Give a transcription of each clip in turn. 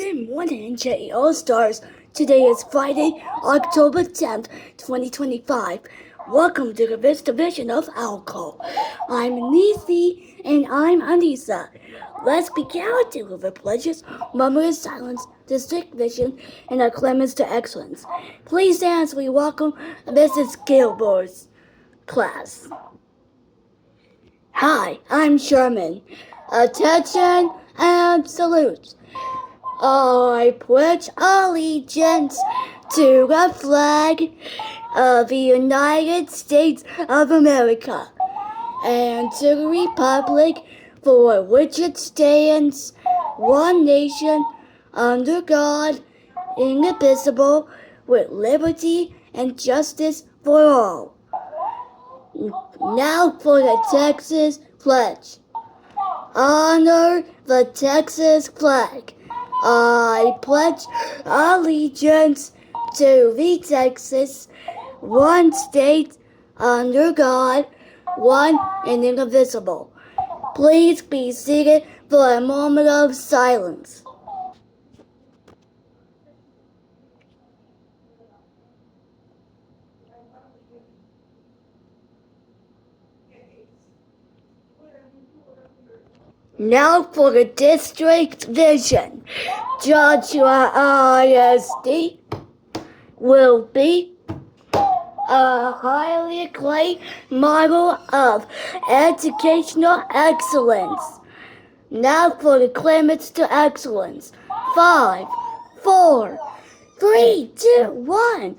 Good morning, J All Stars. Today is Friday, October 10th, 2025. Welcome to the Vista Division of Alcohol. I'm Nisi and I'm Anissa. Let's begin with the pledges, moment of silence, district vision, and our claimants to excellence. Please stand as we welcome Mrs. Gilbert's class. Hi, I'm Sherman. Attention and salute. I pledge allegiance to the flag of the United States of America and to the republic for which it stands, one nation, under God, indivisible, with liberty and justice for all. Now for the Texas Pledge. Honor the Texas flag. I pledge allegiance to the Texas, one state, under God, one and indivisible. Please be seated for a moment of silence. Now for the district vision. Joshua ISD will be a highly acclaimed model of educational excellence. Now for the claimants to excellence. 5, 4, 3, 2, 1.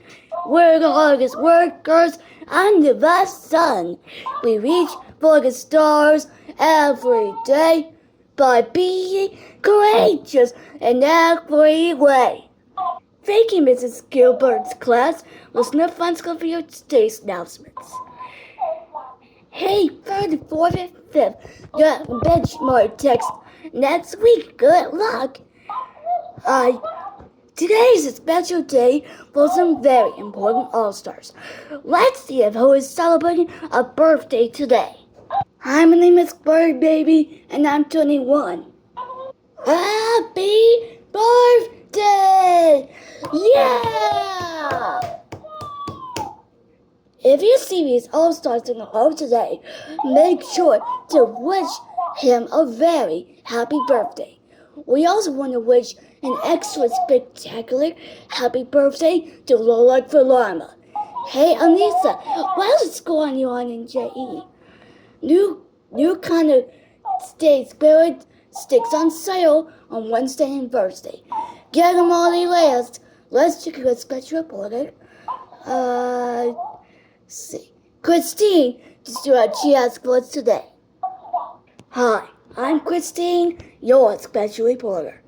We're the hardest workers under the sun. We reach for the stars every day by being courageous in every way. Thank you, Mrs. Gilbert's class. Listen to Fun School for your today's announcements. Hey, 3rd, 4th, and 5th, got benchmark text next week. Good luck. Today is a special day for some very important All-Stars. Let's see who is celebrating a birthday today. Hi, my name is Bird Baby, and I'm 21. Happy birthday! Yeah! If you see these All-Stars in the hall today, make sure to wish him a very happy birthday. We also want to wish an extra spectacular happy birthday to Lola Villarma. Hey, Anissa, what else is going on in JE? New kind of State Spirit sticks on sale on Wednesday and Thursday. Get them all the list. Let's check your special reporter. See. Christine, just do what she has for us today. Hi, I'm Christine, your special reporter.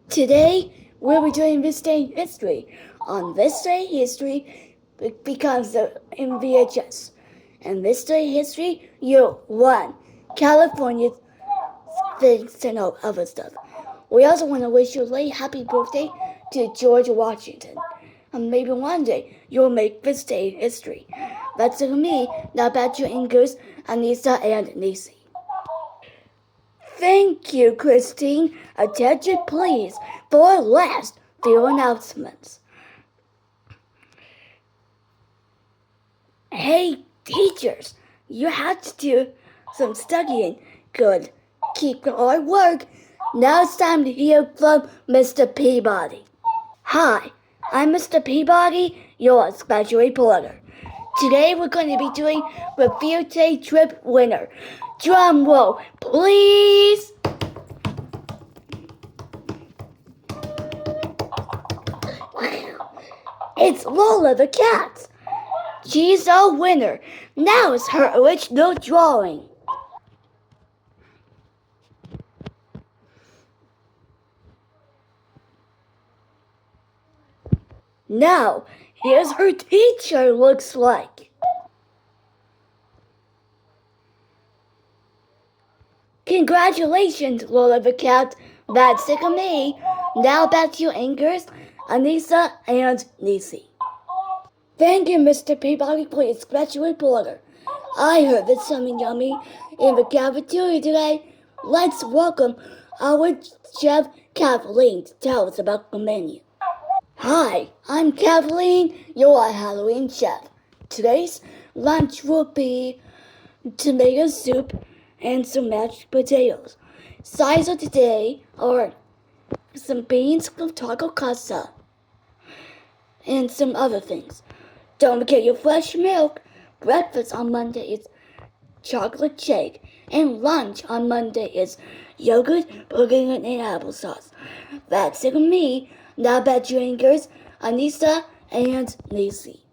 Today, we'll be doing this day in history. On this day history, it becomes in VHS. And this day history, you won. California things and all other stuff. We also want to wish you a late happy birthday to George Washington. And maybe one day you'll make this day history. That's it for me. Now back to Ingers, Anissa, and Nisi. Thank you, Christine. Attention, please, for last few announcements. Hey, teachers, you have to do some studying. Good. Keep your hard work. Now it's time to hear from Mr. Peabody. Hi, I'm Mr. Peabody, your special reporter. Today we're going to be doing the future trip winner. Drum roll, please. It's Lola the cat. She's our winner. Now it's her original drawing. Now, here's her teacher looks like. Congratulations, Lola the cat. That's it for me. Now back to you, Ingers, Anissa, and Nisi. Thank you, Mr. Peabody, for your special reporter. I heard there's something yummy in the cafeteria today. Let's welcome our chef Kathleen to tell us about the menu. Hi, I'm Kathleen, your Halloween chef. Today's lunch will be tomato soup and some mashed potatoes. Sides of today are some beans with taco casa and some other things. Don't forget your fresh milk. Breakfast on Monday is chocolate shake, and lunch on Monday is yogurt, pudding, and applesauce. That's it from me. Now back to your anchors, Anissa and Lacey.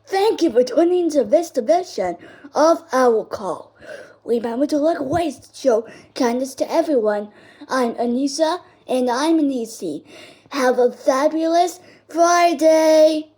Thank you for tuning to this edition of Our Call. Remember to look ways to show kindness to everyone. I'm Anissa and I'm Nisi. Have a fabulous Friday!